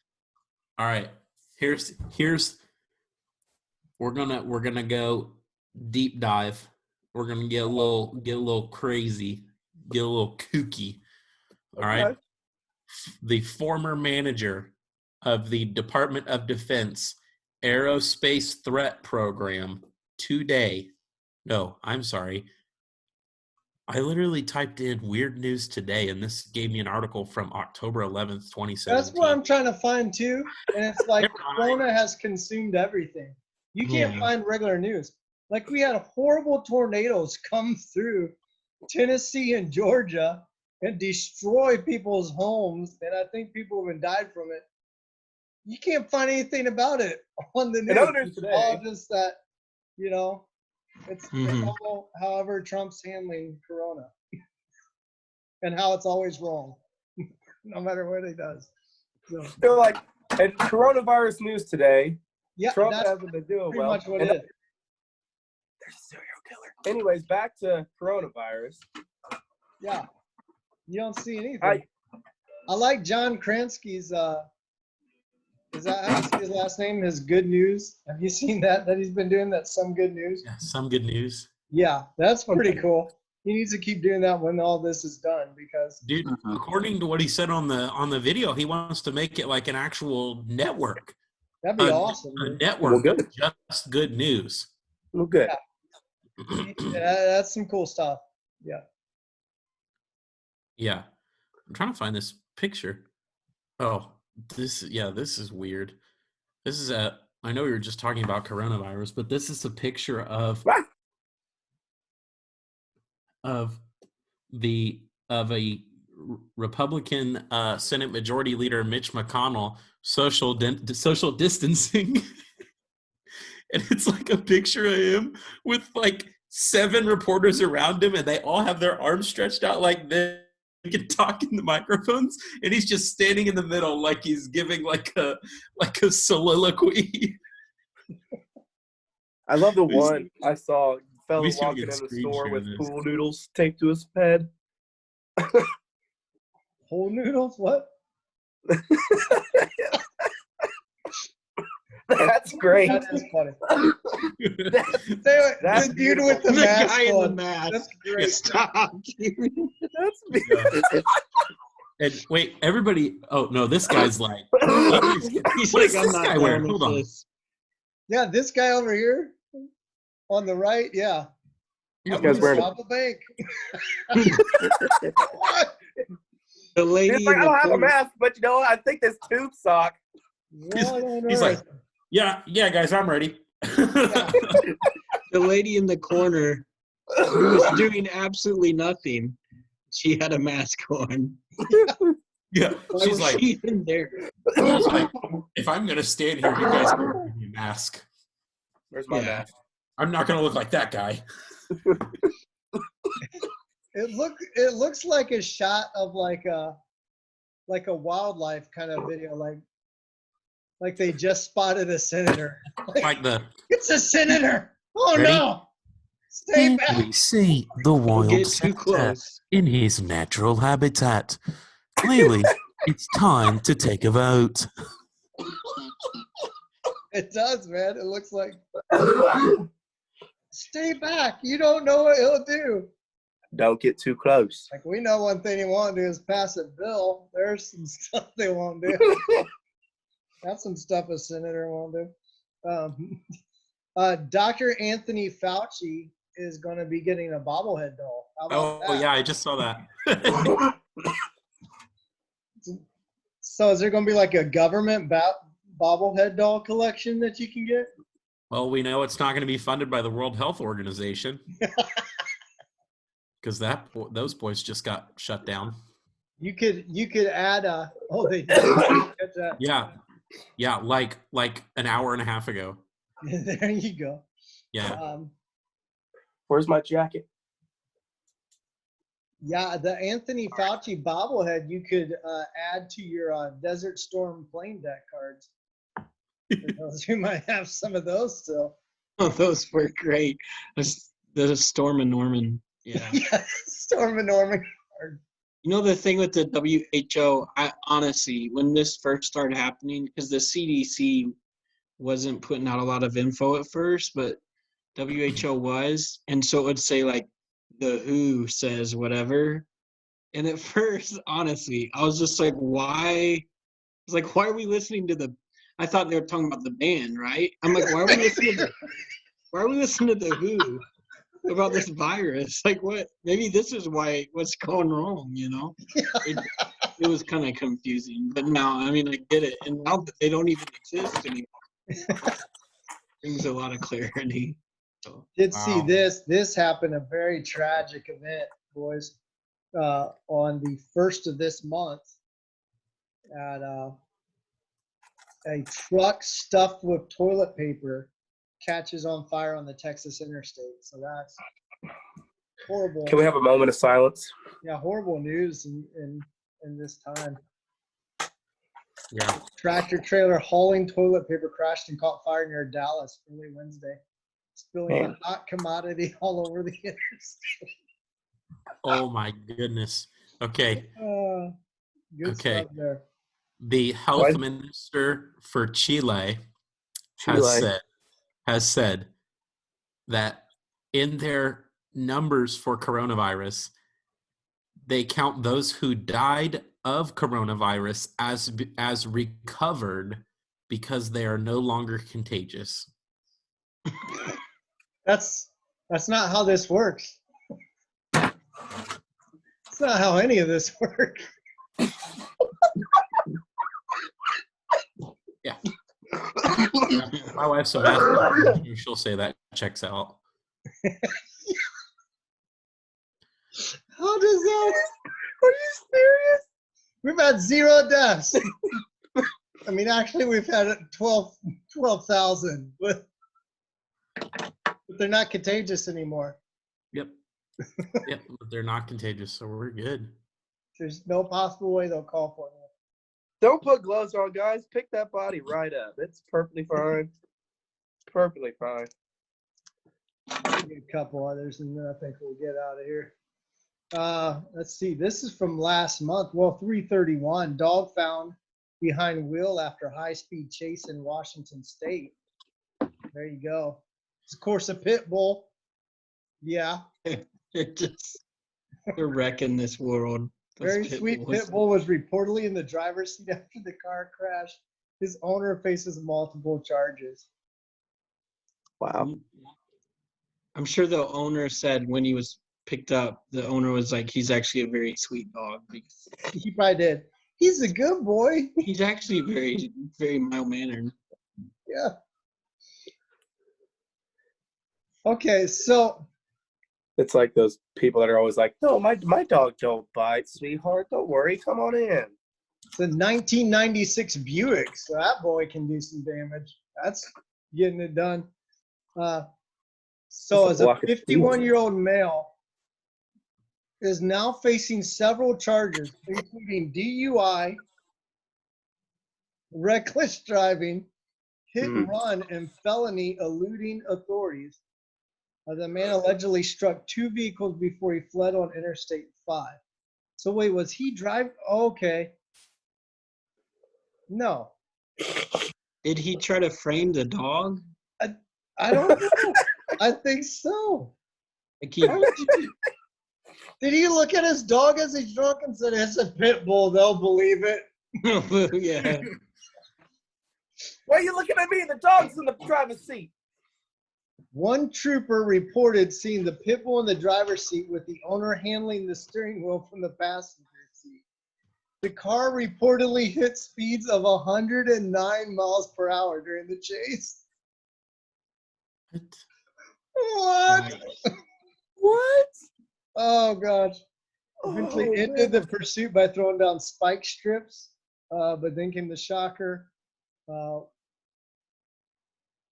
All right. Here's we're gonna go deep dive. We're gonna get a little crazy, get a little kooky. All right. Okay. The former manager of the Department of Defense Aerospace Threat Program today. No, I'm sorry. I literally typed in weird news today, and this gave me an article from October 11th, 2017. That's what I'm trying to find too. And it's like Corona has consumed everything. You can't find regular news. Like we had horrible tornadoes come through Tennessee and Georgia and destroy people's homes. And I think people even died from it. You can't find anything about it on the news. It's all just that, you know, it's however Trump's handling Corona and how it's always wrong, no matter what he does. So. They're like, and coronavirus news today. Yeah, Trump that's hasn't been doing pretty well. much what it is. There's a serial killer. Anyways, back to coronavirus. Yeah, you don't see anything. I like John Kransky's. Is that how you see his last name? His Good News. Have you seen that he's been doing that? Some Good News. Yeah, Some Good News. Yeah, that's pretty cool. He needs to keep doing that when all this is done because. Dude, according to what he said on the video, he wants to make it like an actual network. That'd be awesome. A network of just good news. Well, good. Yeah, that's some cool stuff. Yeah. Yeah. I'm trying to find this picture. Oh, this is weird. This is I know we were just talking about coronavirus, but this is a picture of a Republican Senate Majority Leader Mitch McConnell social distancing. And it's like a picture of him with like 7 reporters around him, and they all have their arms stretched out like this. He can talk in the microphones, and he's just standing in the middle like he's giving like a soliloquy. I love the one I saw. Fellow see if we walking in can the store with screen share this. pool noodles taped to his head. Whole noodles? What? That's great. That is funny. That's the dude with the The mask guy in on. the mask. That's great. Stop, dude. That's And wait, everybody. Oh no, this guy's like. He's What like, is I'm this not guy down wearing? with Hold on. this. Yeah, this guy over here on the right. Yeah. Yeah, guy's wearing rob a bank. The lady He's like, in I the don't have a corner. mask, but you know what? I think this tube sock. What on He's like, earth? yeah, guys, I'm ready. The lady in the corner who was doing absolutely nothing. She had a mask on. Yeah, Why she's was like, she in there? if I'm gonna stand here, you guys better give me a mask. Where's my Yeah. mask? I'm not gonna look like that guy. It looks like a shot of like a wildlife kind of video, like they just spotted a senator. Like the It's a senator. Oh Ready? no! Stay back. We see the Don't wild get too senator close. in his natural habitat. Clearly, it's time to take a vote. It does, man. It looks like. Stay back. You don't know what he'll do. Don't get too close. Like we know one thing he won't do is pass a bill. There's some stuff they won't do. That's some stuff a senator won't do. Dr. Anthony Fauci is going to be getting a bobblehead doll. How about oh that? yeah, I just saw that. So is there going to be like a government bobblehead doll collection that you can get? Well, we know it's not going to be funded by the World Health Organization because those boys just got shut down. You could add a. Oh, they did. Yeah, like an hour and a half ago. There you go. Yeah. Where's my jacket? Yeah, the Anthony Fauci bobblehead you could add to your Desert Storm plane deck cards. For those who might have some of those still. Oh, those were great. The Storm and Norman. Yeah. Yeah, Storm and Norman. You know the thing with the WHO, honestly, when this first started happening, because the CDC wasn't putting out a lot of info at first, but WHO was, and so it would say like the WHO says whatever. And at first, honestly, I was just like, why? I was like, why are we listening to the I thought they were talking about the band, right? I'm like, why are we listening to the Who about this virus? Like, what? Maybe this is what's going wrong, you know? It was kind of confusing, but now, I mean, I get it. And now that they don't even exist anymore, brings a lot of clarity. So, Did see this. This happened, a very tragic event, boys, on the 1st of this month at a truck stuffed with toilet paper catches on fire on the Texas interstate. So that's horrible. Can we have a moment of silence? Yeah, horrible news in this time. Yeah. Tractor trailer hauling toilet paper crashed and caught fire near Dallas early Wednesday, spilling Man. a hot commodity all over the interstate. Oh my goodness. Okay. Good Okay. stuff there. The health minister for Chile has said that in their numbers for coronavirus, they count those who died of coronavirus as recovered because they are no longer contagious. That's not how this works. That's not how any of this works. Yeah. My wife's a math teacher. She'll say that checks out. How does that? Are you serious? We've had 0 deaths. I mean, actually, we've had 12,000, but they're not contagious anymore. Yep. Yep. But they're not contagious, so we're good. There's no possible way they'll call for it. Don't put gloves on, guys. Pick that body right up. It's perfectly fine. Perfectly fine. A couple others, and then I think we'll get out of here. Let's see. This is from last month. Well, 3/31. Dog found behind wheel after high-speed chase in Washington State. There you go. It's, of course, a pit bull. Yeah. They're wrecking this world. Very sweet pit bull was reportedly in the driver's seat after the car crash. His owner faces multiple charges. Wow. I'm sure the owner said when he was picked up, the owner was like, he's actually a very sweet dog. Because He probably did. He's a good boy. he's actually very, very mild-mannered. Yeah. Okay, so It's like those people that are always like, no, my dog don't bite, sweetheart. Don't worry. Come on in. it's a 1996 Buick, so that boy can do some damage. That's getting it done. So as a 51-year-old male is now facing several charges, including DUI, reckless driving, hit and run, and felony eluding authorities. The man allegedly struck 2 vehicles before he fled on Interstate 5. So wait, was he driving? Oh, okay. No. Did he try to frame the dog? I don't know. I think so. Like he, Did he look at his dog as he's drunk and said, it's a pit bull, they'll believe it? yeah. Why are you looking at me? The dog's in the driver's seat. One trooper reported seeing the pit bull in the driver's seat with the owner handling the steering wheel from the passenger seat. The car reportedly hit speeds of 109 miles per hour during the chase. What? What? Oh, gosh. Eventually ended the pursuit by throwing down spike strips, but then came the shocker.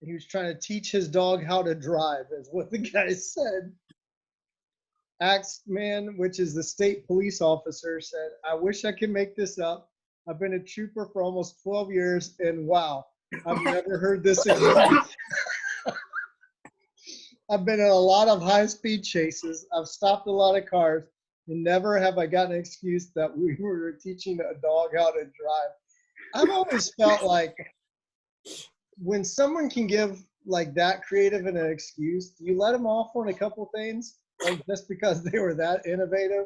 He was trying to teach his dog how to drive, is what the guy said. Axeman, which is the state police officer, said, I wish I could make this up. I've been a trooper for almost 12 years, and wow, I've never heard this excuse. I've been in a lot of high-speed chases. I've stopped a lot of cars, and never have I gotten an excuse that we were teaching a dog how to drive. I've always felt like when someone can give like that creative an excuse, do you let them off on a couple things, like just because they were that innovative?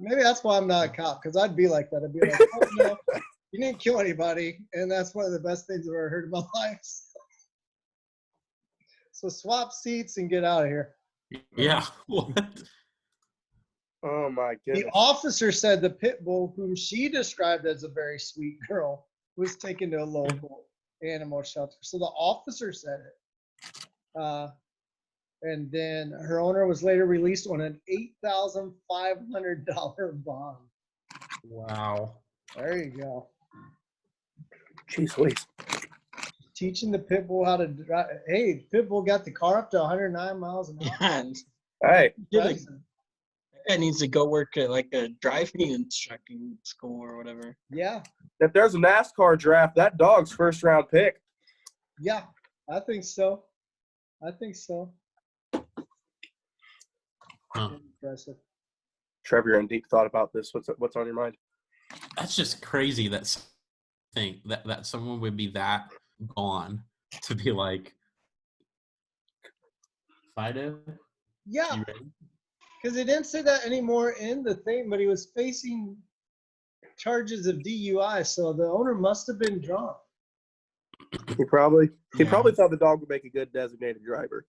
Maybe that's why I'm not a cop, because I'd be like that. I'd be like, oh, no, You didn't kill anybody, and that's one of the best things I've ever heard in my life. So swap seats and get out of here. Yeah. What? Oh my goodness. The officer said the pit bull, whom she described as a very sweet girl, was taken to a local animal shelter. So the officer said it. And then her owner was later released on an $8,500 bond. Wow. There you go. Jeez Louise. Teaching the pit bull how to drive. Hey, pit bull got the car up to 109 miles an hour. Yeah, Hey, Impressive. that needs to go work at like a driving instructing school or whatever. Yeah, if there's a NASCAR draft, that dog's first round pick. yeah, I think so. I think so. Huh. Impressive. Trevor, you're in deep thought about this. What's on your mind? That's just crazy. That someone would be that gone to be like, Fido. Yeah, You ready? because they didn't say that anymore in the thing, but he was facing charges of DUI, so the owner must have been drunk. He probably Yeah. thought the dog would make a good designated driver.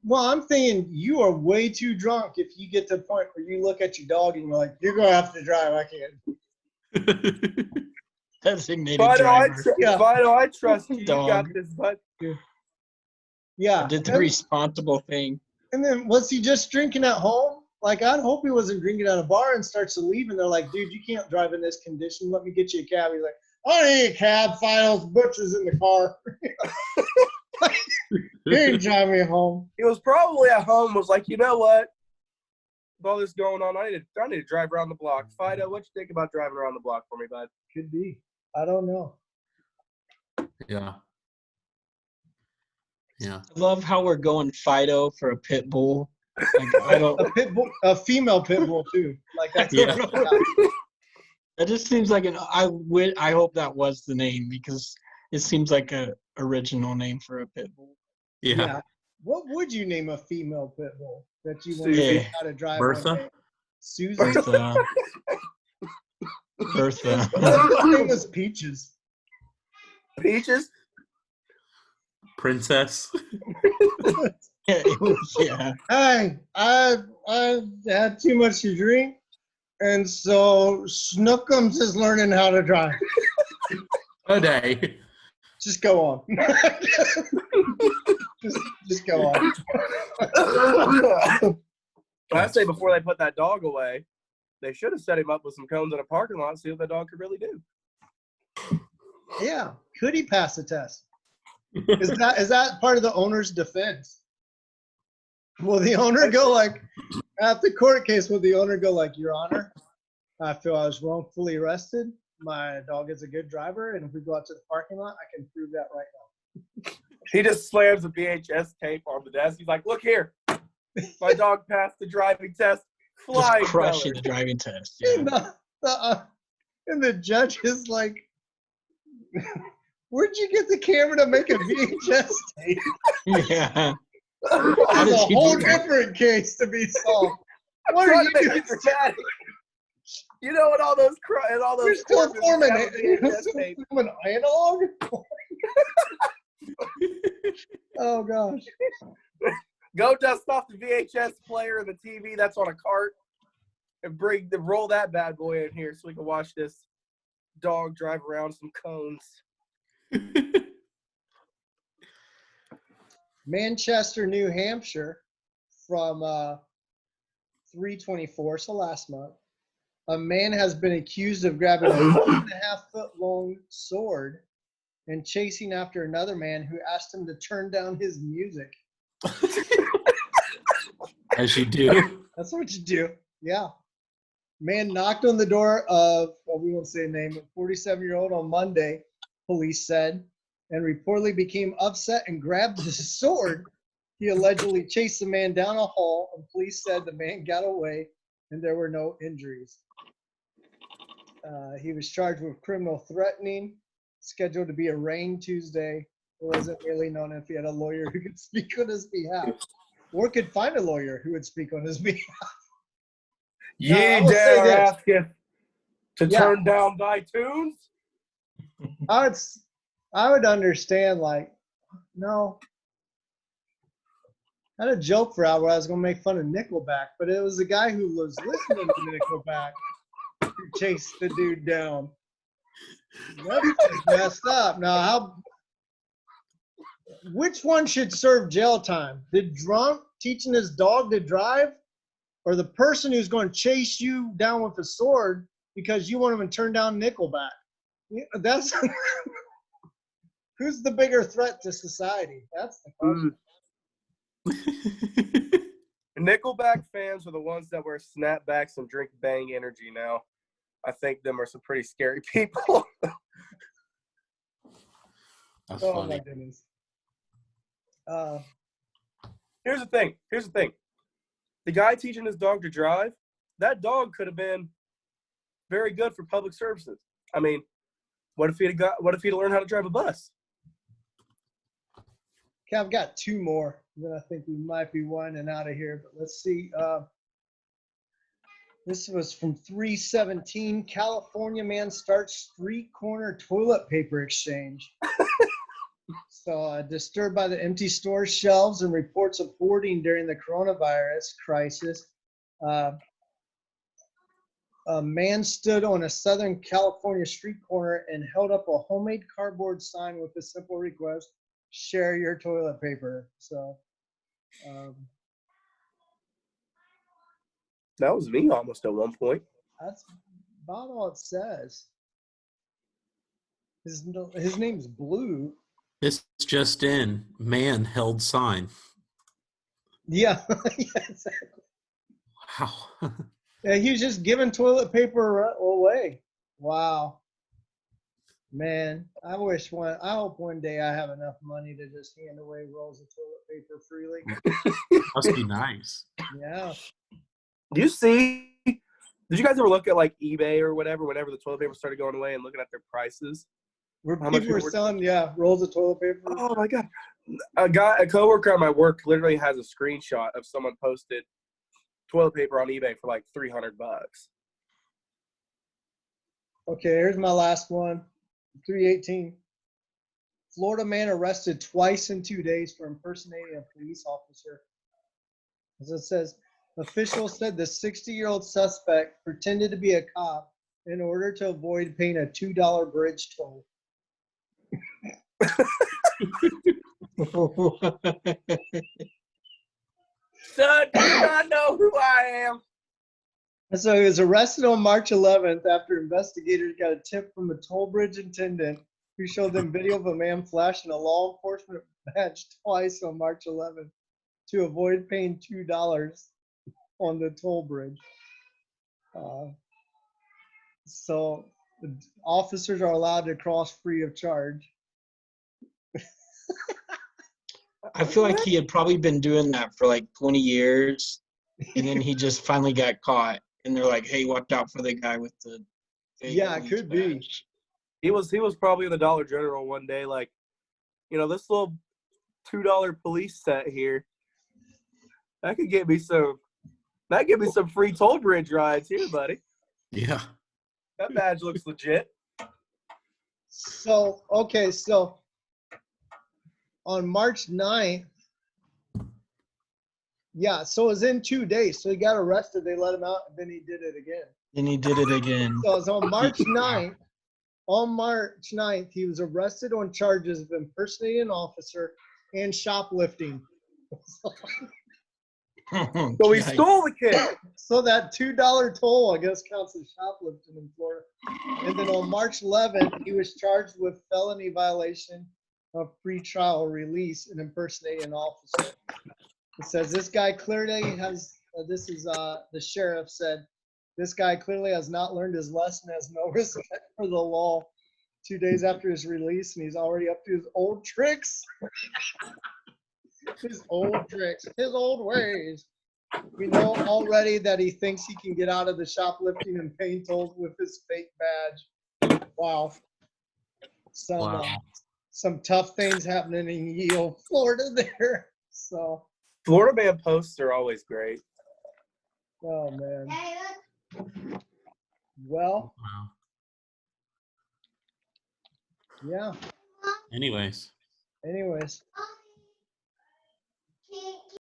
Well, I'm thinking you are way too drunk if you get to the point where you look at your dog and you're like, you're going to have to drive. I can't. Designated Fido, driver. Yeah. Fido, I trust you. You got Dog. this, bud. Yeah. Did the responsible thing. And then was he just drinking at home? Like, I'd hope he wasn't drinking at a bar and starts to leave, and they're like, dude, you can't drive in this condition. Let me get you a cab. He's like, I don't need a cab. Fido's butcher's in the car. You ain't drive me home. He was probably at home. Was like, you know what? With all this going on, I need to drive around the block. Fido, what you think about driving around the block for me, bud? Could be. I don't know. Yeah. Yeah. I love how we're going Fido for a pit bull. Like, I don't. A pit bull, a female pit bull too. Like that's Yeah. That just seems like an. I hope that was the name because it seems like a original name for a pit bull. Yeah. What would you name a female pit bull that you want to Susie. see how to drive? Bertha? one day? Susie. Bertha. Bertha. Her name was Peaches. Peaches? Princess. Yeah. Hey, I had too much to drink, and so Snookums is learning how to drive. A day. Just go on. just go on. I say before they put that dog away, they should have set him up with some cones in a parking lot and see what that dog could really do. Yeah. Could he pass the test? Is that part of the owner's defense? Will the owner go like, at the court case, will the owner go like, Your Honor, I feel I was wrongfully arrested. My dog is a good driver, and if we go out to the parking lot, I can prove that right now. He just slams a VHS tape on the desk. He's like, look here. My dog passed the driving test. Flying Just crushing colors. the driving test. And, Yeah. and the judge is like, where'd you get the camera to make a VHS tape? Yeah. How That's did a you whole do that? different case to be solved. What are Trying you to make doing? it dramatic. You know what all those You're still corpses forming have a it. You're VHS still tape. forming analog? Oh, gosh. Go dust off the VHS player and the TV that's on a cart and roll that bad boy in here so we can watch this dog drive around some cones. Manchester, New Hampshire, from 3/24, so last month, a man has been accused of grabbing a 1.5-foot-long sword and chasing after another man who asked him to turn down his music. As you do. That's what you do. Yeah. Man knocked on the door of, well, we won't say a name, a 47-year-old on Monday, police said, and reportedly became upset and grabbed the sword. He allegedly chased the man down a hall, and police said the man got away and there were no injuries. He was charged with criminal threatening, scheduled to be arraigned Tuesday. It wasn't really known if he had a lawyer who could speak on his behalf or could find a lawyer who would speak on his behalf. Ye I will say dare this. ask him to Yeah. turn down thy tunes? I would understand, like, no. I had a joke for out where I was going to make fun of Nickelback, but it was the guy who was listening to Nickelback who chased the dude down. That's just messed up. Now, which one should serve jail time? The drunk teaching his dog to drive, or the person who's going to chase you down with a sword because you want him to turn down Nickelback? That's who's the bigger threat to society? That's the question. Nickelback fans are the ones that wear snapbacks and drink Bang Energy now. I think them are some pretty scary people. That's Oh funny. my goodness. Here's the thing. The guy teaching his dog to drive, that dog could have been very good for public services. I mean, what if he'd learned how to drive a bus? Okay, I've got two more. Then I think we might be winding out of here, but let's see. This was from 317. California man starts street corner toilet paper exchange. So disturbed by the empty store shelves and reports of hoarding during the coronavirus crisis, a man stood on a Southern California street corner and held up a homemade cardboard sign with a simple request: share your toilet paper. So That was me almost at one point. that's about all it says. His name's Blue. This just in. Man held sign. Yeah, yeah, exactly. Wow. Yeah, he was just giving toilet paper away. Wow. Man, I hope one day I have enough money to just hand away rolls of toilet paper freely. Must be nice. Yeah. Did you guys ever look at like eBay or whatever, whenever the toilet paper started going away and looking at their prices? Where How much people were people were- selling, rolls of toilet paper. Oh my God. A coworker at my work literally has a screenshot of someone posted toilet paper on eBay for like $300. Okay, here's my last one. 318. Florida man arrested twice in 2 days for impersonating a police officer. As it says, officials said the 60-year-old suspect pretended to be a cop in order to avoid paying a $2 bridge toll. Son, do you not know who I am? So he was arrested on March 11th after investigators got a tip from a toll bridge attendant who showed them video of a man flashing a law enforcement badge twice on March 11th to avoid paying $2 on the toll bridge. So the officers are allowed to cross free of charge. I feel like he had probably been doing that for like 20 years, and then he just finally got caught, and they're like, "Hey, watch out for the guy with the fake Yeah, it police could be. badge." He was probably in the Dollar General one day, like, this little $2 police set here. That could get me some free toll bridge rides here, buddy. Yeah. That badge looks legit. So on March 9th, so it was in 2 days. So he got arrested, they let him out, and then he did it again. And he did it again. So it was on March 9th. On March 9th, he was arrested on charges of impersonating an officer and shoplifting. So he stole the kid. So that $2 toll, I guess, counts as shoplifting in Florida. And then on March 11th, he was charged with felony violation of pretrial release and impersonating an officer. It says this guy clearly has, the sheriff said, this guy clearly has not learned his lesson, has no respect for the law. 2 days after his release, and he's already up to his old tricks. His old tricks, his old ways. We know already that he thinks he can get out of the shoplifting and paying tolls with his fake badge. Wow. Some tough things happening in Yale, Florida there. So. Florida man posts are always great. Oh, man. Well. Wow. Yeah. Anyways. Anyways.